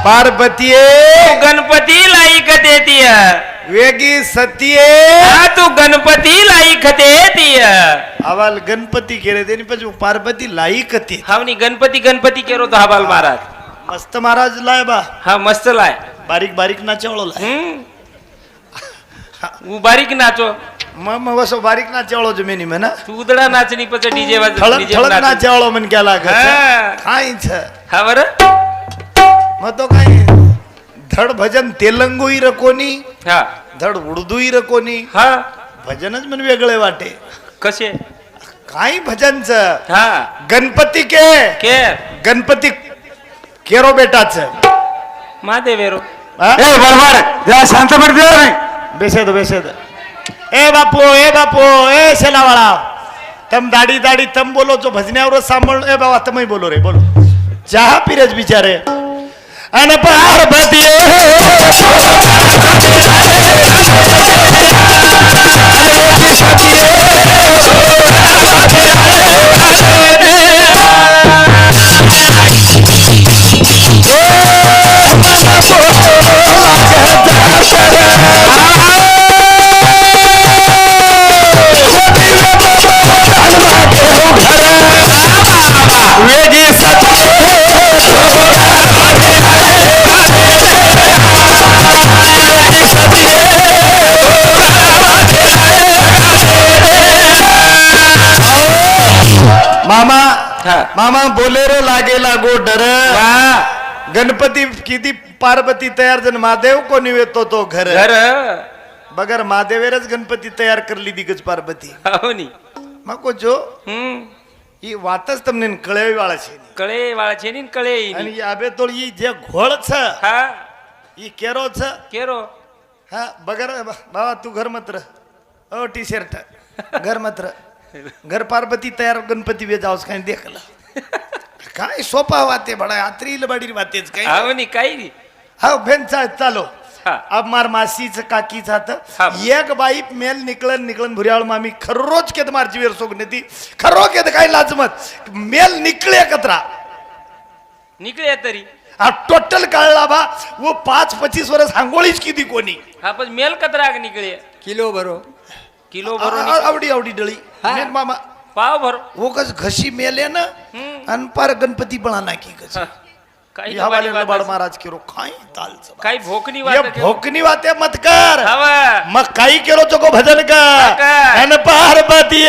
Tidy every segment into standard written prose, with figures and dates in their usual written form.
पार्वतीये गणपती लाईकते तीय वेगी सतीये तू गणपती लाईकते तीय अवाल गणपती केले त्यांनी पण पार्वती लाईकते हावनी गणपती गणपती केरो तो हवाल महाराज मस्त महाराज लाय बा हा मस्त लाय बारीक बारीक नाचवलो वो बारीक नाचो मग वसो बारीक नाचवलो जमिनी म्हणा तू उदडा नाचणी पच डीजे वाज थळक थळक नाचवलो म्हण गेला काहीच हा बर मग तो काही धड भजन तेलंगुई रकोनी हा धड उर्दूई रकोनी हा भजनच म्हण वेगळे वाटे कसे काही भजनच हा गणपती के के गणपती केरो बेटाच महादेवेरो बरोबर जरा शांत पड नाही बेसेद ए बापू ए शेलावाळा तम दाढी दाढी तम बोलो जो भजन्यावर सांभाळ ए बाबा तमही बोलो रे बोलो चहा पिरच बिचारे अन पार्वती मामा बोलेरो लागेला गो डर गणपती किती पार्वती तयार जन महादेव कोणी येतो तो घर घर बगर महादेवेरच गणपती तयार करली दिगज पार्वती हावनी मग जो ही वातच तमने कळे वाळाची कळे वाळाचे नी कळे आणि याबे तोळ ही जे घोळ छ हा ही केरो छ केरो हा बगर बाबा तू घर मत ओ टी शर्ट घर मत घर पार्वती तयार गणपती वे जावस काय देखला काय सोपा वाते बडा आत्रील बडी वातेच काय हावनी काही हा भेंचा चालो अब मार मासीच काकीच हात एक बाई मेल निकळन भुऱ्याळ मामी खरोच केत मारची वेर सोगने ती खरो केत काय लाजमत मेल निकळे कतरा निकळे तरी हा टोटल काढला बा वो 5-25 वर्ष हांगोळीच किती कोणी हा पण मेल कतराग निकळे किलो भरो आवडी डळी मेल मामा पाव भरो वो कस घशी मेले ना अन पार गणपती बळा नाकी कस काही हवाले बाळ महाराज केरो काय तालच काही भोकनी ये वाट भोकनी वाते मत कर हवा मग काही केलो चको भजन कर कर. अन पार्वती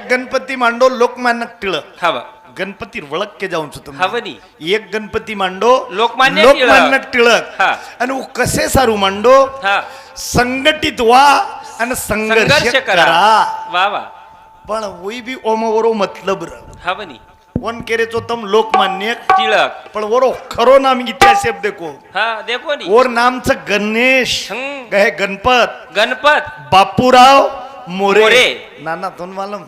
गणपती मांडो लोकमान्य टिळक हवा गणपती वळक के जाऊन तुम्ही हवनी एक गणपती मांडो लोकमान्य टिळक आणि वो कसे सारू मांडो संघटित व्हा आणि संघर्ष करा वा वा पण वही भी ओमवरो मतलब र हवनी वन केरेचो तम लोकमान्य टिळक पण वरो खरो नाम इतिहास देखो हा देखो नी और नामच गणेश गहे गणपत बापूराव मोरे नाना दोन मालूम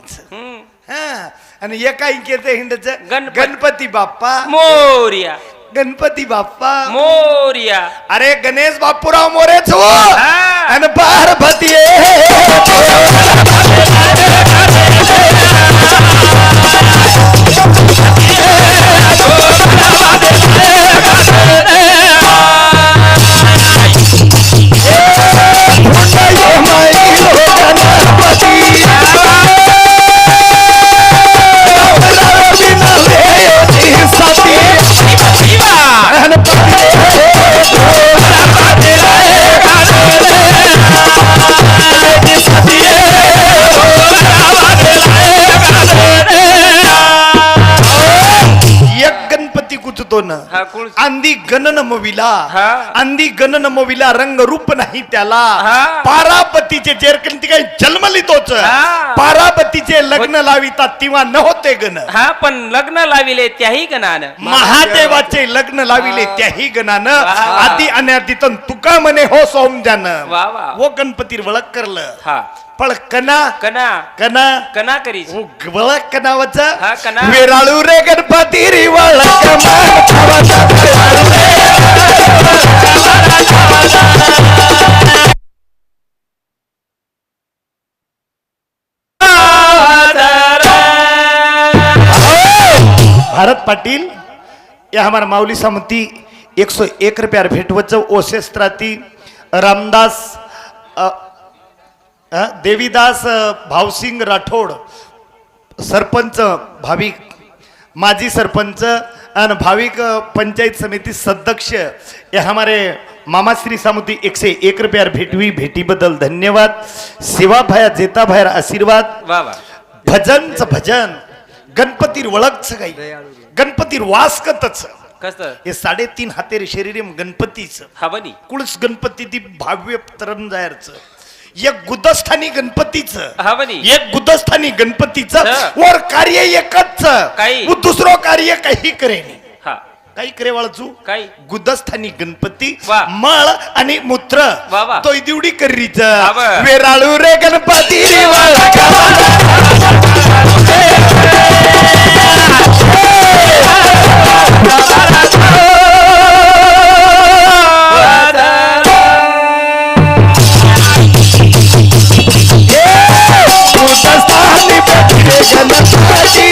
आणि एका इंकेते हिंडच गणपती बाप्पा मोर्या गणपती बाप्पा मोर्या अरे गणेश बापूराव मोरेच हो आणि पार्वती म्हणतो ना हा, कोण? अंधी गण नमविला हा. अंधी गण नमविला रंग रूप नाही त्याला हा. पारापतीचे जेरकंती काही जन्मली तोच हा. पारापतीचे लग्न लावितात तेव्हा न होते गण हा पण लग्न लाविले त्याही गणानं महादेवाचे लग्न लाविले त्याही गणानं वा. आधी अनादितन तुका म्हणे हो सोमजानं वा, वा. वो गणपती वळख करलं हा पण कना कना कना कना करीच वळख कनावच हा, कना. वेराळू रे गणपती रे वळख भारत पाटिल ये हमारा माऊली सामंती 101 रुपया भेटवच ओशेस्त्राती रामदास देवीदास भावसिंग राठोड सरपंच भाविक माजी सरपंच आणि भाविक पंचायत समिति सदस्य ये हमारे मामा श्री सामुती 101 रुपया भेटवी भेटी बदल धन्यवाद सेवा भाया जेता भायर आशीर्वाद वा वा भजनच भजन गणपतीर वळखच काही गणपतीर वासकतच कस हे 3.5 हातेर शरीर गणपतीच हा बनी कुळस गणपती ती भाव्य तरंजायरच एक गुदस्थानी गणपतीचं हा बनी एक गुदस्थानी गणपतीचं हा. वर कार्य एकच काही. वो दुसरो कार्य काही करेनी हा काही करे वाळचू काही. गुदस्थानी गणपती वा. मळ आणि मूत्र वा, वा. तो दिवडी करीच हा, वा. वेराळू रे गणपती रे गुदस्थानी गणपती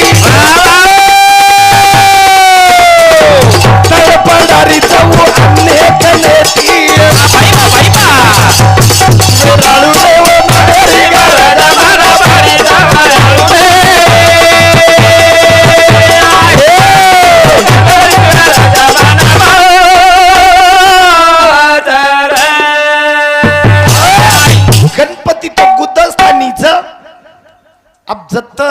तळपणारी जाऊ अनेक नेती वेराळू रे वो माहेरी घराला मारा बारी जावाळू रे. गणपती तो गुदस्थानीच अब जत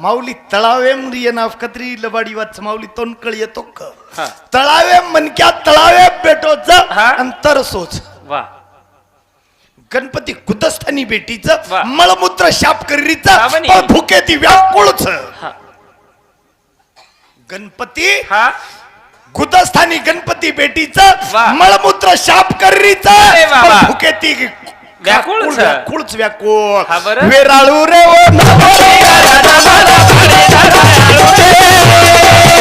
माऊली तळावे रियनाफ कत्री लबाडी वाच माऊली तोंडकळ येतो क हा. तळावे मनक्या तळावे पेटोच हा. अंतर सोच वा गणपती गुदस्थानी बेटीच वा. मळमूत्र शाप करीच हा म्हणे. पण भुके ती व्याकुळच हा गणपती हा गुदस्थानी गणपती बेटीच वा. मळमूत्र शाप करीच अरे वा, वा. भुके ती व्याकुळच. व्याकुळच व्याकुळ हा बरं. वेराळू रे ओ नवरी घराला मला बारी जावाळू रे.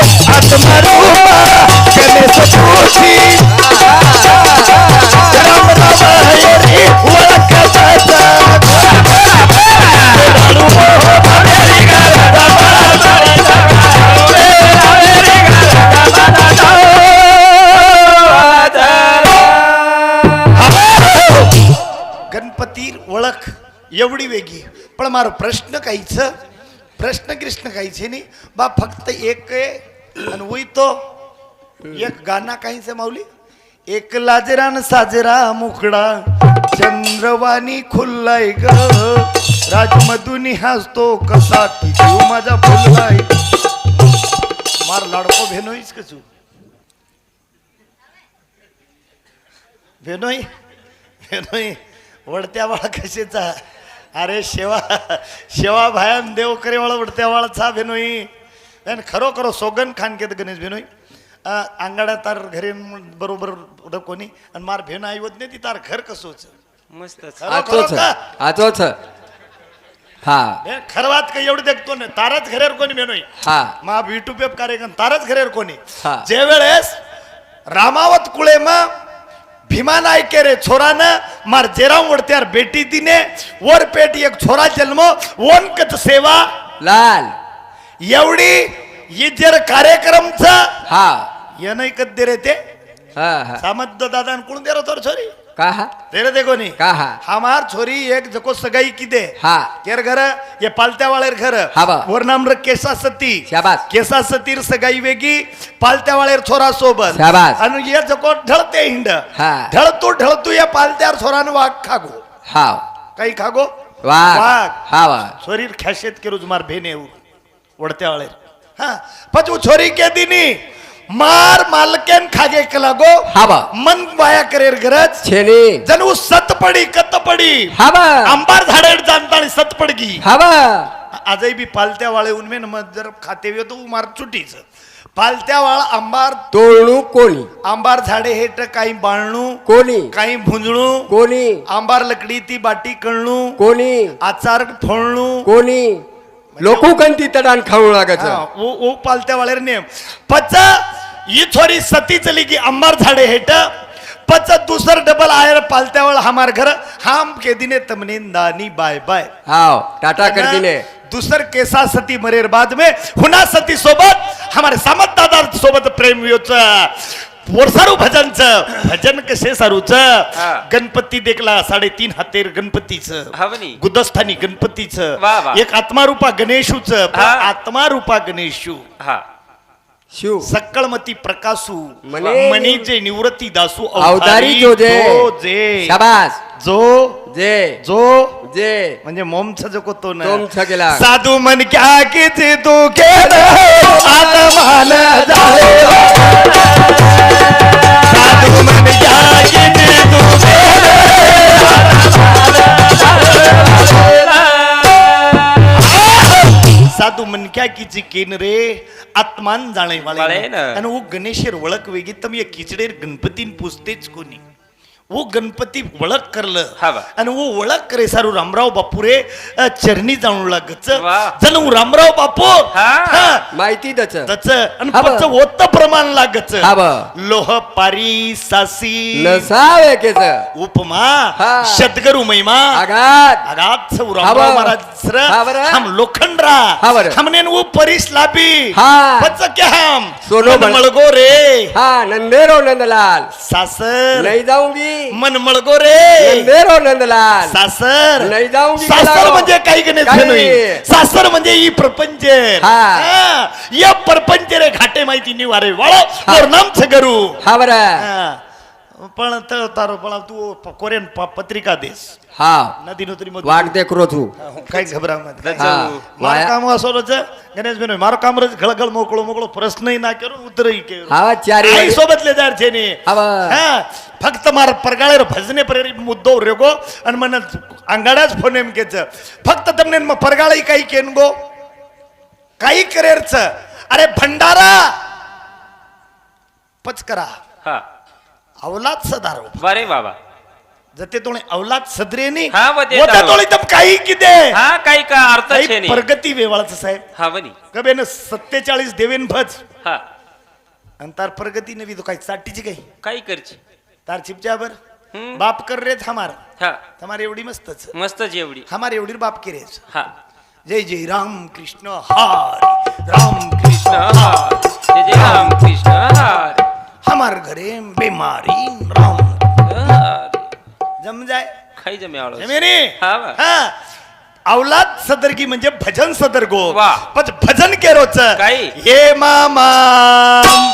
आत्मरूपा गणेश तुझी राम राम हरी ओळखता वेराळू हो माहेरी घराला मला बारी जावाळू रे. गणपती ओळख एवढी वेगळी पण मारो प्रश्न काहीच प्रश्न कृष्ण काहीच नाही बा फक्त एक आहे आणि वही तो एक गाणं काहीच माऊली एक लाजरा न साजरा मुखडा चंद्रवाणी खुल्लाय ग राजमधुनी हसतो कसा की जीव माझा फुललाय मार लाडको भेनोईच कचू भेनोई भेनोई वडत्या बाळा कशेचा अरे शेवा शेवा भायान देव करे वाळा वडत्या वाळाचा भेनोई आणि खरो खरो सोगन खान केत गणेश भेनोई अंगाड्या तार घरी बरोबर कोणी आणि मार भेन ऐवत नाही ती तार घर कसोच मस्त आतोच हा खरवात का एवढं देखतो नाही तारच घरेर कोणी भेनोई हा मा युट्यूब पे कार्यक्रम तारच घरेर कोणी हा. जे वेळेस रामावत कुळे मा भीमा नायके रे छोरानं मार जेराव वडत्यार बेटी दिने वर पेट एक छोरा जन्म वनकत सेवा लाल एवढी ये जर कार्यक्रमचा हा ये नाही कद दे रे ते हा हा सामंत दादा कुळून दे रे तर छोरी कहा तेरे देखो नहीं कहा हमार छोरी एक जको सगाई की दे हा केर घर ये पालत्या वाळेर घर हा बा. वर नाम र केसा सती शाबास केसा सतीर सगाई वेगी पालत्या वाळेर छोरा सोबत शाबास. आणि ये जको ढळते हिंड हा. ढळतू या पालत्यार छोरान वाघ खागो हाव काही खागो वाघ वाघ हा वा छोरी खेशेत के रोज मार भेने उड़त्या वाळेर हा पछू छोरी के दिनी मार मालकेन खागे के लागो हा बा मन वाया करेर गरज छेनी जनू सत पडी कत पडी हा बा अंबार झाडेर जाणतानी सत पडगी हा बा आजही बी पालत्या वाळे उनमे न मग जर खाते वे तो मार चुटीच पालत्या वाळ अंबार तोळणू कोणी अंबार झाडे हेट काही बाळणू कोणी काही भुंजणू कोणी अंबार लकडी ती बाटी कळणू कोणी आचार फोळणू कोणी लोकू कंती तडान खाऊ लागत ओ पालत्या वाळेर नेम पच ही थोडी सती चली की अंबार झाडे हेट पच दुसर डबल आयर पालत्या वाळ हमार घर हम के दिने तमने दानी बाय बाय हाव टाटा कर दिने दूसर केसा सती मरेर बाद में हुना सती सोबत हमारे सामत दादा सोबत प्रेम योच पोरसारू भजन कसे सारूच गणपती देखला 3.5 हातेर गणपतीच हवनी गुदस्थानी गणपतीच वा, वा. एक आत्मारूपा गणेशूच हा. आत्मारूपा गणेशू हा शिव सक्कळमती प्रकाशू मने- मनीचे निवृत्ती दासू अवतारी जो जे जे शाबास जो जे जो जे म्हणजे मोमचा जो तो ना तोमचा गेला साधू मन क्या किती तू केलं आत्मान जाळे साधू मन क्या किती तू साधू मन क्या किची केन रे आत्मान जाणे वाले वाले ना. आणि वो गणेशर ओळख वेगी तम ये किचडेर गणपतीन पुजतेच कोणी वो गणपती ओळख करलं हा बा. आणि वो ओळख करे सारू रामराव बापूरे चरणी जाणू लागच वा. जणू रामराव बापू हा. हा. माहिती दच तच आणि हा बा. पच ओत प्रमाण लागच हा बा. लोह पारी सासी नसावे केस उपमा हा. शतगरु महिमा आघात आगात हा रामराव बा. महाराज सर हा बरं. हम लोखंडरा हा बरं. हमने वो परिस लाभी हा. पच क्या हम सोनो मन बन- मळगो रे हा नंदेरो नंदलाल सासर नहीं जाऊंगी मन मळगो रे नंदेरो नंदलाल सासर नाही जाऊंगी सासर गेला. म्हणजे काही गणेश काही. नाही सासर म्हणजे ही प्रपंच हा. या प्रपंच रे घाटे माहिती निवारे वाळ नाम छगरू हा बरं हा. पण तारो पण तू कोरियन पत्रिका देस हा नदी नोतरी मत वाट दे करो तू काही घबरा मत हा मारो काम असो रोज गणेश बेनो मारो काम रोज घळघळ मोकळो मोकळो प्रश्नही ना करू उत्तरही केरू हा चारी आई सोबत ले जार छे ने हा बा. हा फक्त मार परगाळेर भजने पर मुद्दो रेगो आणि मन अंगाडाच फोन एम केच फक्त तमने म परगाळी काही केन गो काही करेरच अरे भंडारा पचकरा हा अवलाद सदारो बरे बाबा जते तोणे अवलाद सदरेनी हा, व ते होता दारो. तोळे तम काही किदे हा काही का अर्थ काही छे नाही प्रगती वेवाळाचं साहेब हवनी कबेन 47 देवेन भज हा अंतर प्रगती नवी तो काही चाटीची काही काही करची तार चिपच्या बर हम्म. बाप कर रे हमार हा हमारी एवढी मस्तच मस्त जेवढी हमार एवढी बाप के रेच हा जय जय राम कृष्ण हरी राम कृष्ण हरी जय जय राम कृष्ण हरी हमार घरे बीमारी राम हरी. जम जाय काही जमे आवडो जमेनी हा बा. हा अवलाद सदरगी म्हणजे भजन सदर गो वा. पण भजन के रोच काही. हे मामा रे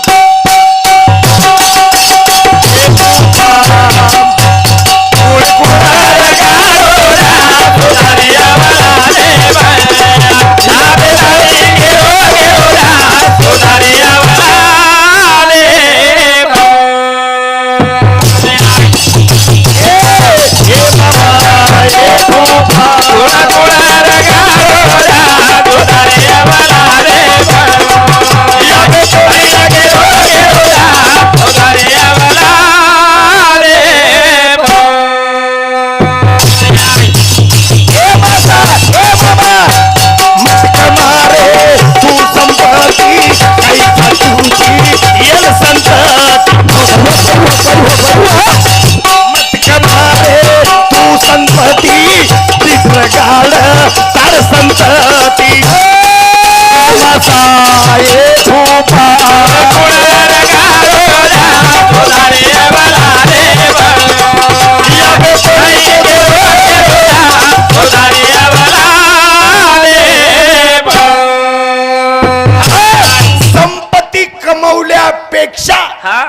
पेक्षा हा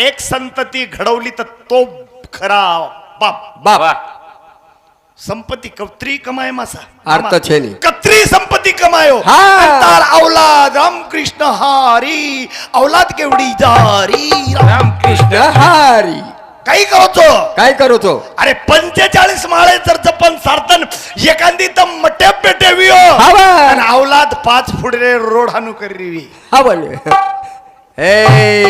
एक संतती घडवली तर तो खरा बाप. बाप वा संपत्ती कत्री कमाय मासा अर्थ छेनी कत्री संपत्ती कमायो हा. अंतर औलाद रामकृष्ण हारी औलाद केवढी जारी रामकृष्ण हारी काही करतो काय करू तो अरे 45 माळे जर जपन सारतन एखादी तर मट्या पेटेवी हवा. औलाद 5 फुडे रोड हानू करीवी हा बोल ए